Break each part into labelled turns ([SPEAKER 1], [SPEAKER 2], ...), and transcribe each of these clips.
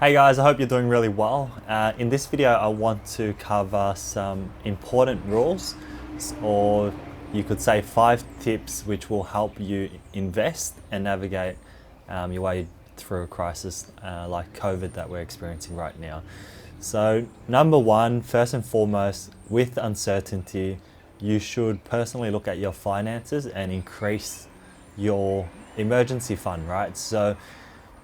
[SPEAKER 1] Hey guys, I hope you're doing really well. In this video, I want to cover some important rules, or you could say 5 tips which will help you invest and navigate your way through a crisis like COVID that we're experiencing right now. So number one, first and foremost, with uncertainty, you should personally look at your finances and increase your emergency fund, right? So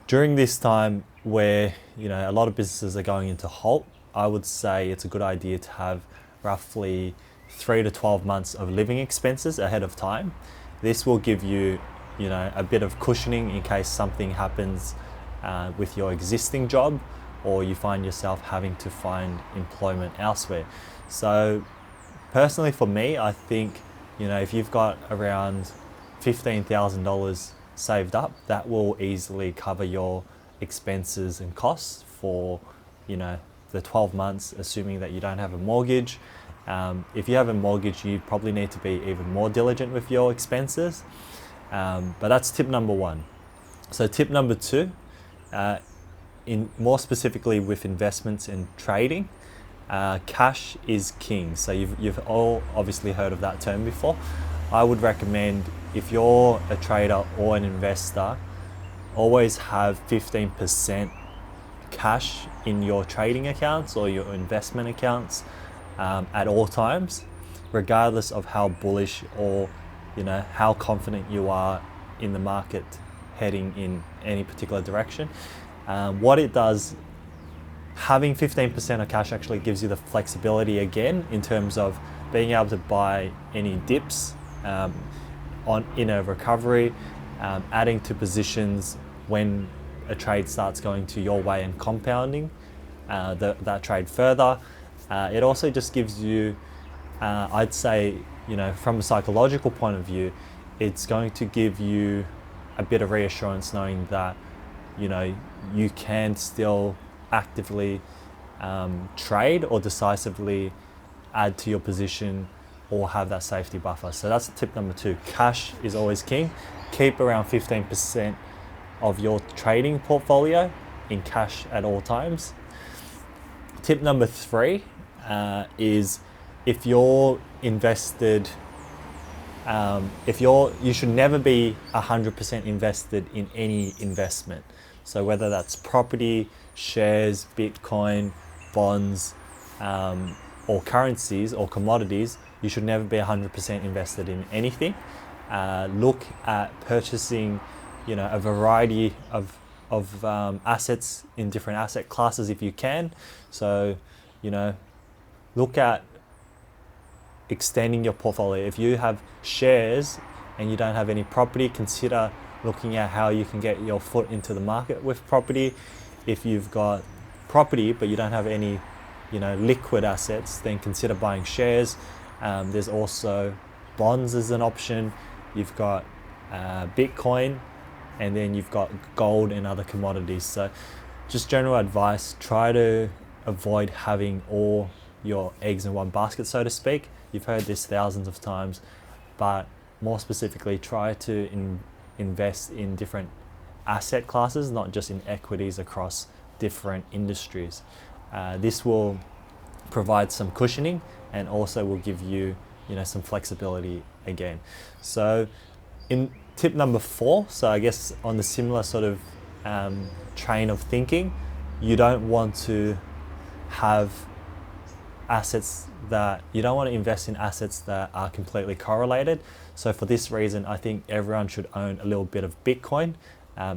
[SPEAKER 1] during this time where a lot of businesses are going into halt, I would say it's a good idea to have roughly 3 to 12 months of living expenses ahead of time. This will give you a bit of cushioning in case something happens with your existing job, or you find yourself having to find employment elsewhere. So personally for me, I think if you've got around $15,000 saved up, that will easily cover your expenses and costs for the 12 months, assuming that you don't have a mortgage. If you have a mortgage, you probably need to be even more diligent with your expenses, but that's tip number one. So tip number two, in more specifically with investments and trading, cash is king. So you've all obviously heard of that term before. I would recommend, if you're a trader or an investor, always have 15% cash in your trading accounts or your investment accounts at all times, regardless of how bullish or how confident you are in the market heading in any particular direction. What it does, having 15% of cash actually gives you the flexibility again in terms of being able to buy any dips in a recovery, adding to positions when a trade starts going to your way and compounding that trade further. It also just gives you, I'd say, from a psychological point of view, it's going to give you a bit of reassurance knowing that you can still actively trade or decisively add to your position or have that safety buffer. So that's tip number two. Cash is always king. Keep around 15% of your trading portfolio in cash at all times. Tip number three is, if you're invested, you should never be 100% invested in any investment. So whether that's property, shares, Bitcoin, bonds, or currencies or commodities, you should never be 100% invested in anything. Look at purchasing, a variety of assets in different asset classes if you can. So, look at extending your portfolio. If you have shares and you don't have any property, consider looking at how you can get your foot into the market with property. If you've got property but you don't have any liquid assets, then consider buying shares. There's also bonds as an option. You've got Bitcoin, and then you've got gold and other commodities. So just general advice, try to avoid having all your eggs in one basket, so to speak. You've heard this thousands of times, but more specifically, try to invest in different asset classes, not just in equities across different industries. This will provide some cushioning and also will give you some flexibility again. So in tip number four, so I guess on the similar sort of train of thinking, you don't want to invest in assets that are completely correlated. So for this reason, I think everyone should own a little bit of Bitcoin.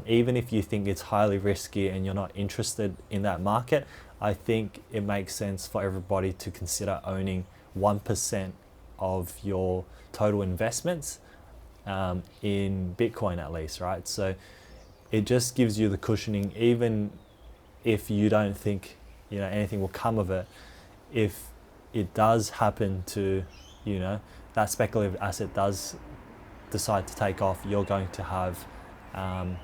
[SPEAKER 1] Even if you think it's highly risky and you're not interested in that market, I think it makes sense for everybody to consider owning 1% of your total investments in Bitcoin at least, right? So it just gives you the cushioning, even if you don't think anything will come of it. If it does happen to that speculative asset does decide to take off, you're going to have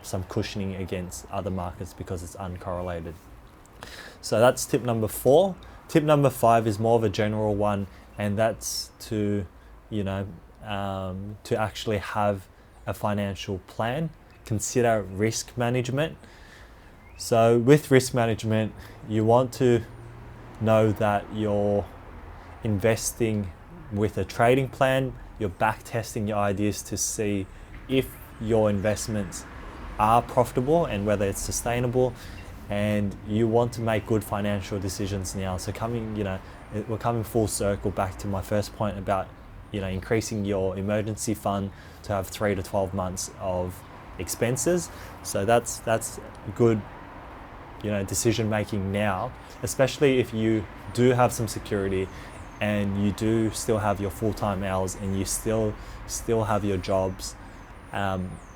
[SPEAKER 1] some cushioning against other markets because it's uncorrelated. So that's tip number four. Tip number five is more of a general one, and that's to actually have a financial plan. Consider risk management. So with risk management, you want to know that you're investing with a trading plan. You're back testing your ideas to see if your investments are profitable and whether it's sustainable, and you want to make good financial decisions now. So we're coming full circle back to my first point about, increasing your emergency fund to have 3 to 12 months of expenses. So that's good, decision making now, especially if you do have some security and you do still have your full-time hours and you still have your jobs.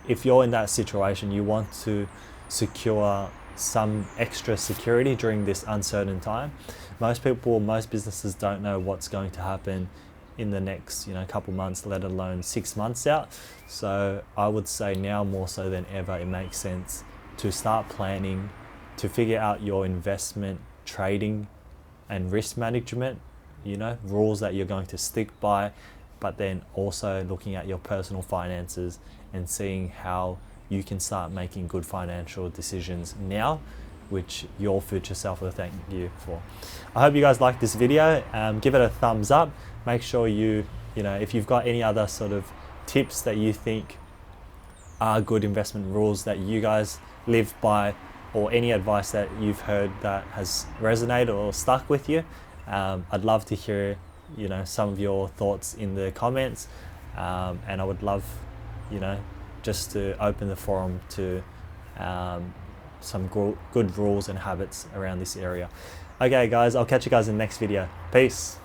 [SPEAKER 1] If you're in that situation, you want to secure some extra security during this uncertain time. Most businesses don't know what's going to happen in the next couple months, let alone 6 months out. So I would say now more so than ever, it makes sense to start planning, to figure out your investment, trading and risk management, rules that you're going to stick by, but then also looking at your personal finances and seeing how you can start making good financial decisions now, which your future self will thank you for. I hope you guys liked this video. Give it a thumbs up. Make sure if you've got any other sort of tips that you think are good investment rules that you guys live by, or any advice that you've heard that has resonated or stuck with you, I'd love to hear some of your thoughts in the comments, and I would love just to open the forum to some good rules and habits around this area. Okay guys, I'll catch you guys in the next video. Peace.